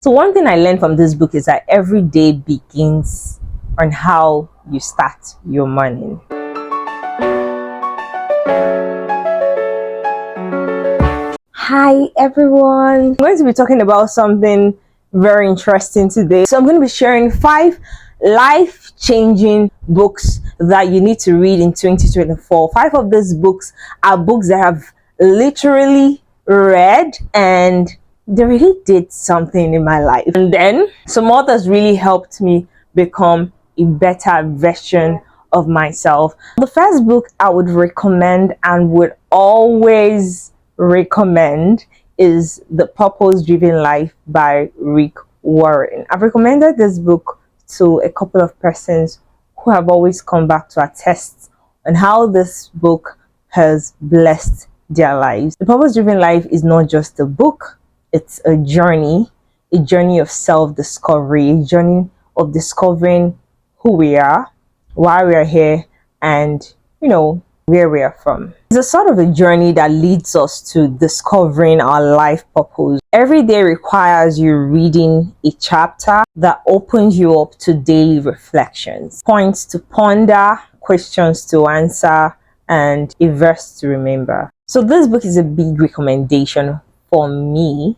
So one thing I learned from this book is that every day begins on how you start your morning. Hi everyone, I'm going to be talking about something very interesting today. So I'm going to be sharing 5 life-changing books that you need to read in 2024. 5 of these books are books that I've literally read and they really did something in my life. And then some authors really helped me become a better version of myself. The first book I would recommend and would always recommend is The Purpose Driven Life by Rick Warren. I've recommended this book to a couple of persons who have always come back to attest on how this book has blessed their lives. The Purpose Driven Life is not just a book, it's a journey of self-discovery, a journey of discovering who we are, why we are here, and where we are from. It's a sort of a journey that leads us to discovering our life purpose. Every day requires you reading a chapter that opens you up to daily reflections, points to ponder, questions to answer, and a verse to remember. So this book is a big recommendation for me,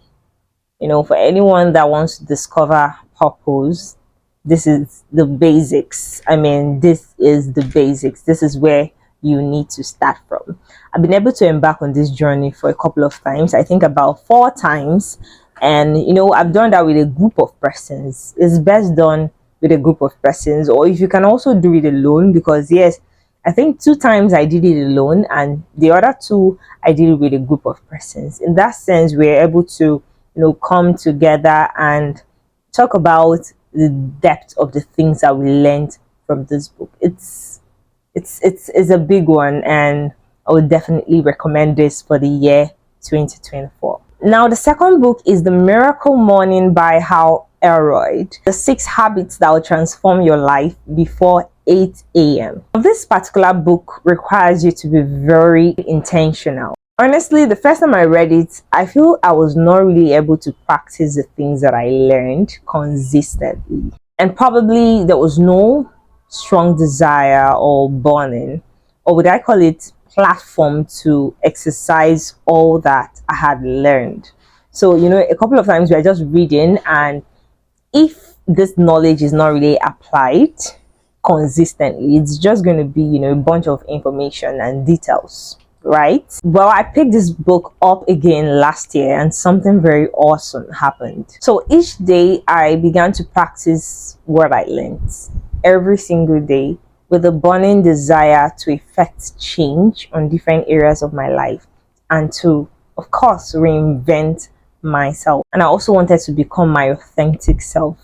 for anyone that wants to discover purpose. This is the basics. This is the basics. This is where you need to start from. I've been able to embark on this journey for a couple of times. I think about 4 times. And, I've done that with a group of persons. It's best done with a group of persons, or if you can also do it alone, because yes, I think 2 times I did it alone, and the other 2 I did it with a group of persons. In that sense, we're able to, come together and talk about the depth of the things that we learned from this book. It's a big one, and I would definitely recommend this for the year 2024. Now, the second book is The Miracle Morning by Hal Elrod. The 6 habits that will transform your life before 8 a.m. This particular book requires you to be very intentional. Honestly, the first time I read it, I feel I was not really able to practice the things that I learned consistently. And probably there was no strong desire or burning, or would I call it platform, to exercise all that I had learned. So, a couple of times we are just reading, and if this knowledge is not really applied consistently, it's just going to be, a bunch of information and details, right? Well, I picked this book up again last year and something very awesome happened. So each day I began to practice what I learned every single day, with a burning desire to effect change on different areas of my life and to, of course, reinvent myself. And I also wanted to become my authentic self.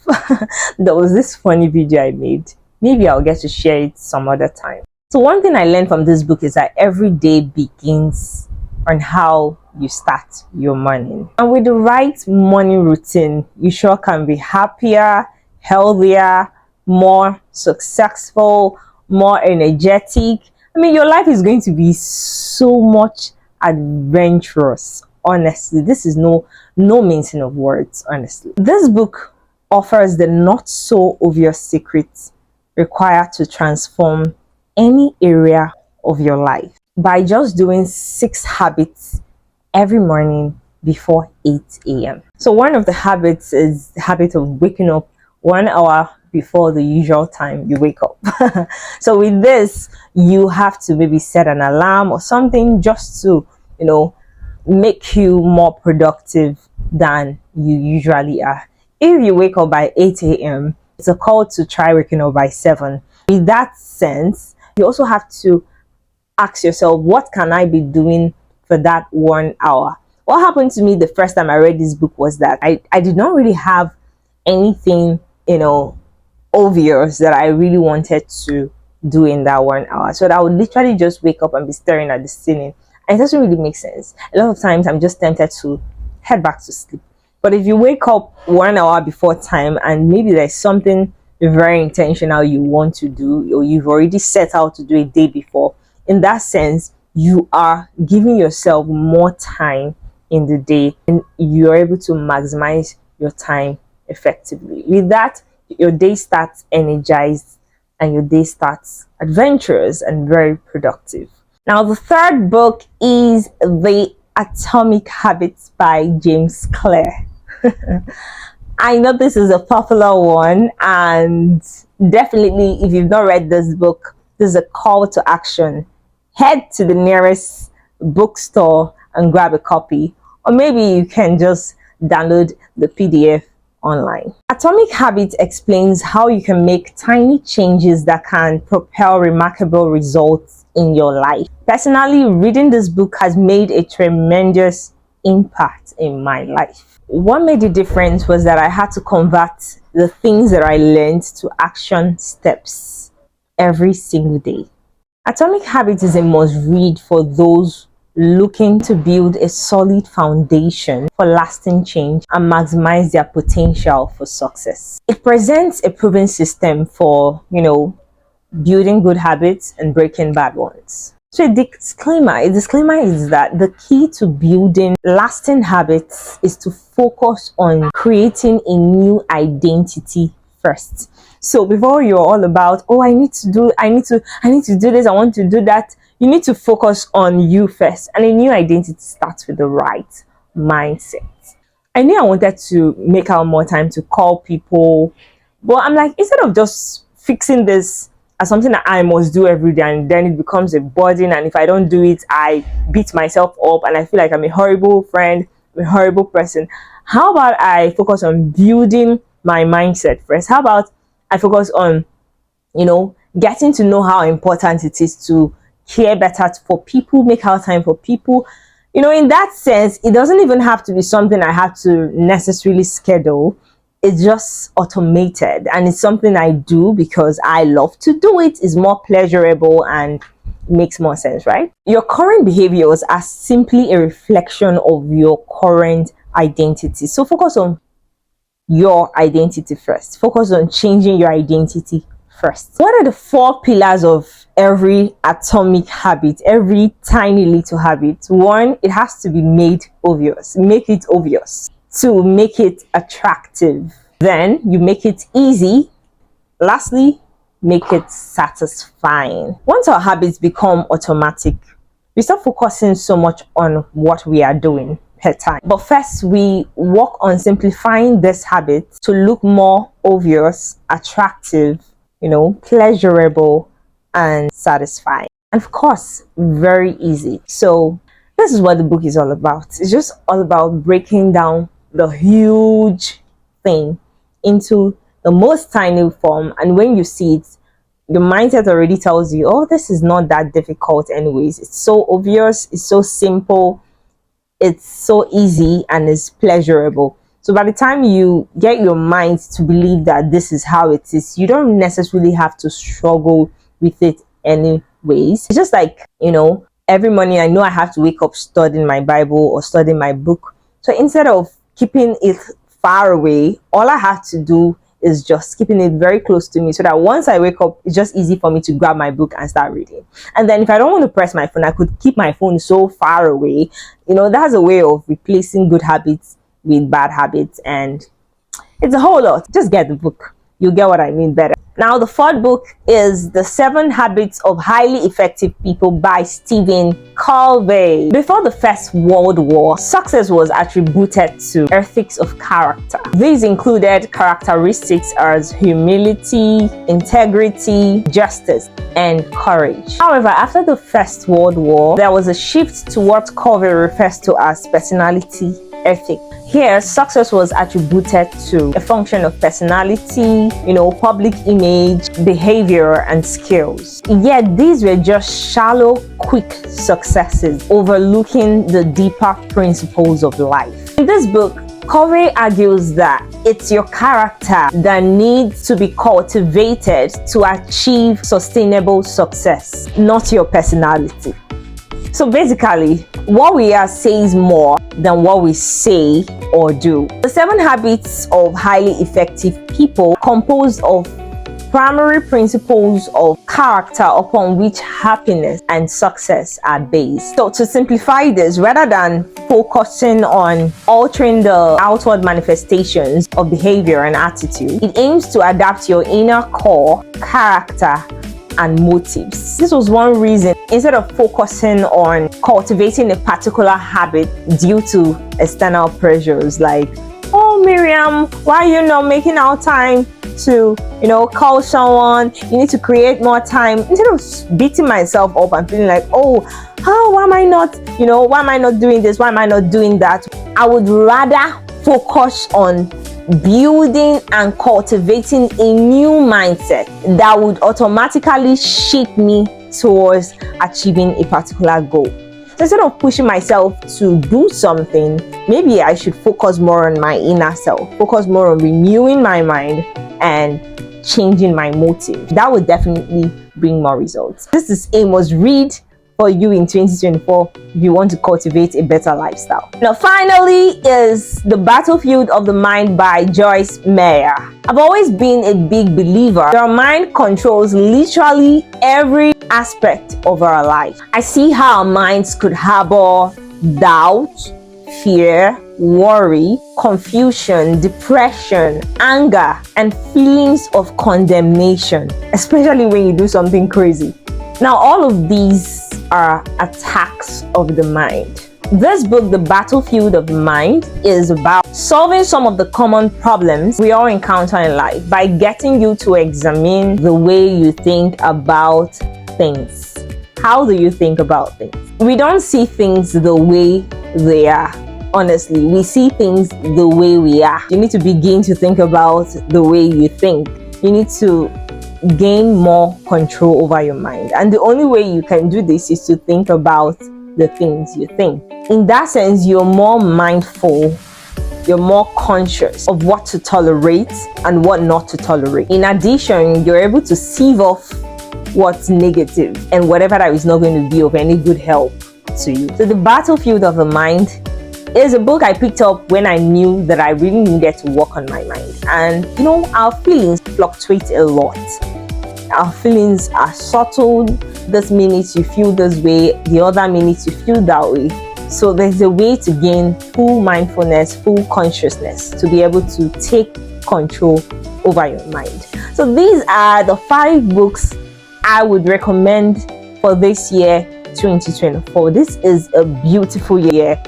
There was this funny video I made. Maybe I'll get to share it some other time. So one thing I learned from this book is that every day begins on how you start your morning. And with the right morning routine, you sure can be happier, healthier, more successful, more energetic. Your life is going to be so much adventurous. Honestly, this is no mincing of words. Honestly, this book offers the not so obvious secrets required to transform any area of your life by just doing 6 habits every morning before 8 a.m. So one of the habits is the habit of waking up 1 hour before the usual time you wake up. So with this, you have to maybe set an alarm or something just to, make you more productive than you usually are. If you wake up by 8 a.m., it's a call to try waking up by 7. In that sense, you also have to ask yourself, what can I be doing for that 1 hour? What happened to me the first time I read this book was that I did not really have anything, obvious that I really wanted to do in that 1 hour. So that I would literally just wake up and be staring at the ceiling. And it doesn't really make sense. A lot of times I'm just tempted to head back to sleep. But if you wake up 1 hour before time and maybe there's something very intentional you want to do, or you've already set out to do a day before, in that sense, you are giving yourself more time in the day and you're able to maximize your time effectively. With that, your day starts energized and your day starts adventurous and very productive. Now, the third book is The Atomic Habits by James Clear. I know this is a popular one, and definitely, if you've not read this book, this is a call to action. Head to the nearest bookstore and grab a copy, or maybe you can just download the PDF online. Atomic Habits explains how you can make tiny changes that can propel remarkable results in your life. Personally, reading this book has made a tremendous impact in my life. What made the difference was that I had to convert the things that I learned to action steps every single day. Atomic Habits is a must read for those looking to build a solid foundation for lasting change and maximize their potential for success. It presents a proven system for, building good habits and breaking bad ones. So a disclaimer is that the key to building lasting habits is to focus on creating a new identity first. So before you're all about, I need to do this, I want to do that, you need to focus on you first. And a new identity starts with the right mindset. I knew I wanted to make out more time to call people, but I'm like, instead of just fixing this as something that I must do every day, and then it becomes a burden, and if I don't do it, I beat myself up and I feel like I'm a horrible friend, a horrible person. How about I focus on building my mindset first? How about I focus on, getting to know how important it is to care better for people, make out time for people. In that sense, it doesn't even have to be something I have to necessarily schedule. It's just automated, and it's something I do because I love to do it. It's more pleasurable and makes more sense, right? Your current behaviors are simply a reflection of your current identity. So focus on your identity first. Focus on changing your identity first. What are the 4 pillars of every atomic habit, every tiny little habit? 1, it has to be made obvious. Make it obvious. 2, make it attractive. Then you make it easy. Lastly, make it satisfying. Once our habits become automatic, we start focusing so much on what we are doing per time. But first, we work on simplifying this habit to look more obvious, attractive, pleasurable, and satisfying. And of course, very easy. So this is what the book is all about. It's just all about breaking down the huge thing into the most tiny form, and when you see it, your mindset already tells you, this is not that difficult anyways. It's so obvious, it's so simple, it's so easy, and it's pleasurable. So by the time you get your mind to believe that this is how it is, you don't necessarily have to struggle with it anyways. It's just like, every morning I know I have to wake up studying my Bible or studying my book. So instead of keeping it far away, all I have to do is just keeping it very close to me, so that once I wake up, it's just easy for me to grab my book and start reading. And then if I don't want to press my phone, I could keep my phone so far away. That's a way of replacing good habits with bad habits, and it's a whole lot. Just get the book, you'll get what I mean better. Now, the 4th book is The 7 Habits of Highly Effective People by Stephen Covey. Before the First World War, success was attributed to ethics of character. These included characteristics as humility, integrity, justice, and courage. However, after the First World War, there was a shift to what Covey refers to as personality ethic. Here, success was attributed to a function of personality, public image, behavior, and skills. Yet these were just shallow, quick successes, overlooking the deeper principles of life. In this book, Covey argues that it's your character that needs to be cultivated to achieve sustainable success, not your personality. So basically, what we are says more than what we say or do. The 7 habits of highly effective people composed of primary principles of character upon which happiness and success are based. So to simplify this, rather than focusing on altering the outward manifestations of behavior and attitude, it aims to adapt your inner core, character, and motives. This was one reason, instead of focusing on cultivating a particular habit due to external pressures like, oh Miriam, why are you not making out time to call someone? You need to create more time. Instead of beating myself up and feeling like, why am I not doing this, why am I not doing that, I would rather focus on building and cultivating a new mindset that would automatically shape me towards achieving a particular goal. So instead of pushing myself to do something, maybe I should focus more on my inner self, focus more on renewing my mind and changing my motive. That would definitely bring more results. This is Amos Reed for you in 2024 if you want to cultivate a better lifestyle. Now finally is The Battlefield of the Mind by Joyce Meyer. I've always been a big believer that our mind controls literally every aspect of our life. I see how our minds could harbor doubt, fear, worry, confusion, depression, anger, and feelings of condemnation, especially when you do something crazy. Now, all of these are attacks of the mind. This book, The Battlefield of the Mind, is about solving some of the common problems we all encounter in life by getting you to examine the way you think about things. How do you think about things? We don't see things the way they are. Honestly, we see things the way we are. You need to begin to think about the way you think. You need to gain more control over your mind, and the only way you can do this is to think about the things you think. In that sense, you're more mindful, you're more conscious of what to tolerate and what not to tolerate. In addition, you're able to sieve off what's negative and whatever that is not going to be of any good help to you. So The Battlefield of the Mind is a book I picked up when I knew that I really needed to work on my mind. And our feelings fluctuate a lot. Our feelings are subtle. This minute you feel this way, the other minute you feel that way. So there's a way to gain full mindfulness, full consciousness, to be able to take control over your mind. So these are the 5 books I would recommend for this year, 2024. This is a beautiful year,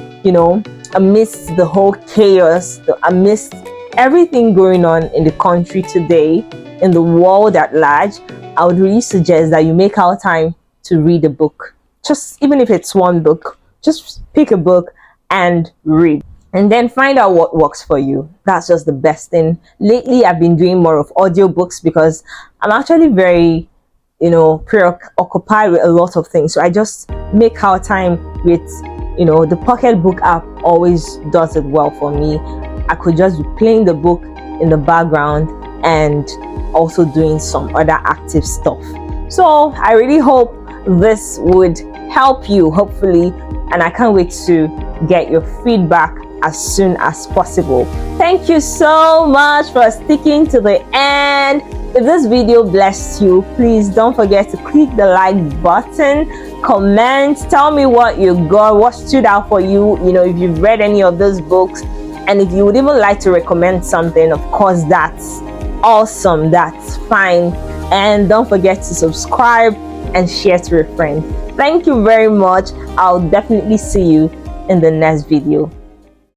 amidst the whole chaos, amidst everything going on in the country today, in the world at large. I would really suggest that you make out time to read a book. Just even if it's one book, just pick a book and read, and then find out what works for you. That's just the best thing. Lately, I've been doing more of audiobooks because I'm actually very preoccupied with a lot of things. So I just make out time with the Pocket Book app always does it well for me. I could just be playing the book in the background and also doing some other active stuff. So I really hope this would help you, hopefully, and I can't wait to get your feedback as soon as possible. Thank you so much for sticking to the end. If this video blessed you, please don't forget to click the like button, comment, tell me what you got, what stood out for you, if you've read any of those books, and if you would even like to recommend something, of course, that's awesome, that's fine. And don't forget to subscribe and share to a friend. Thank you very much. I'll definitely see you in the next video.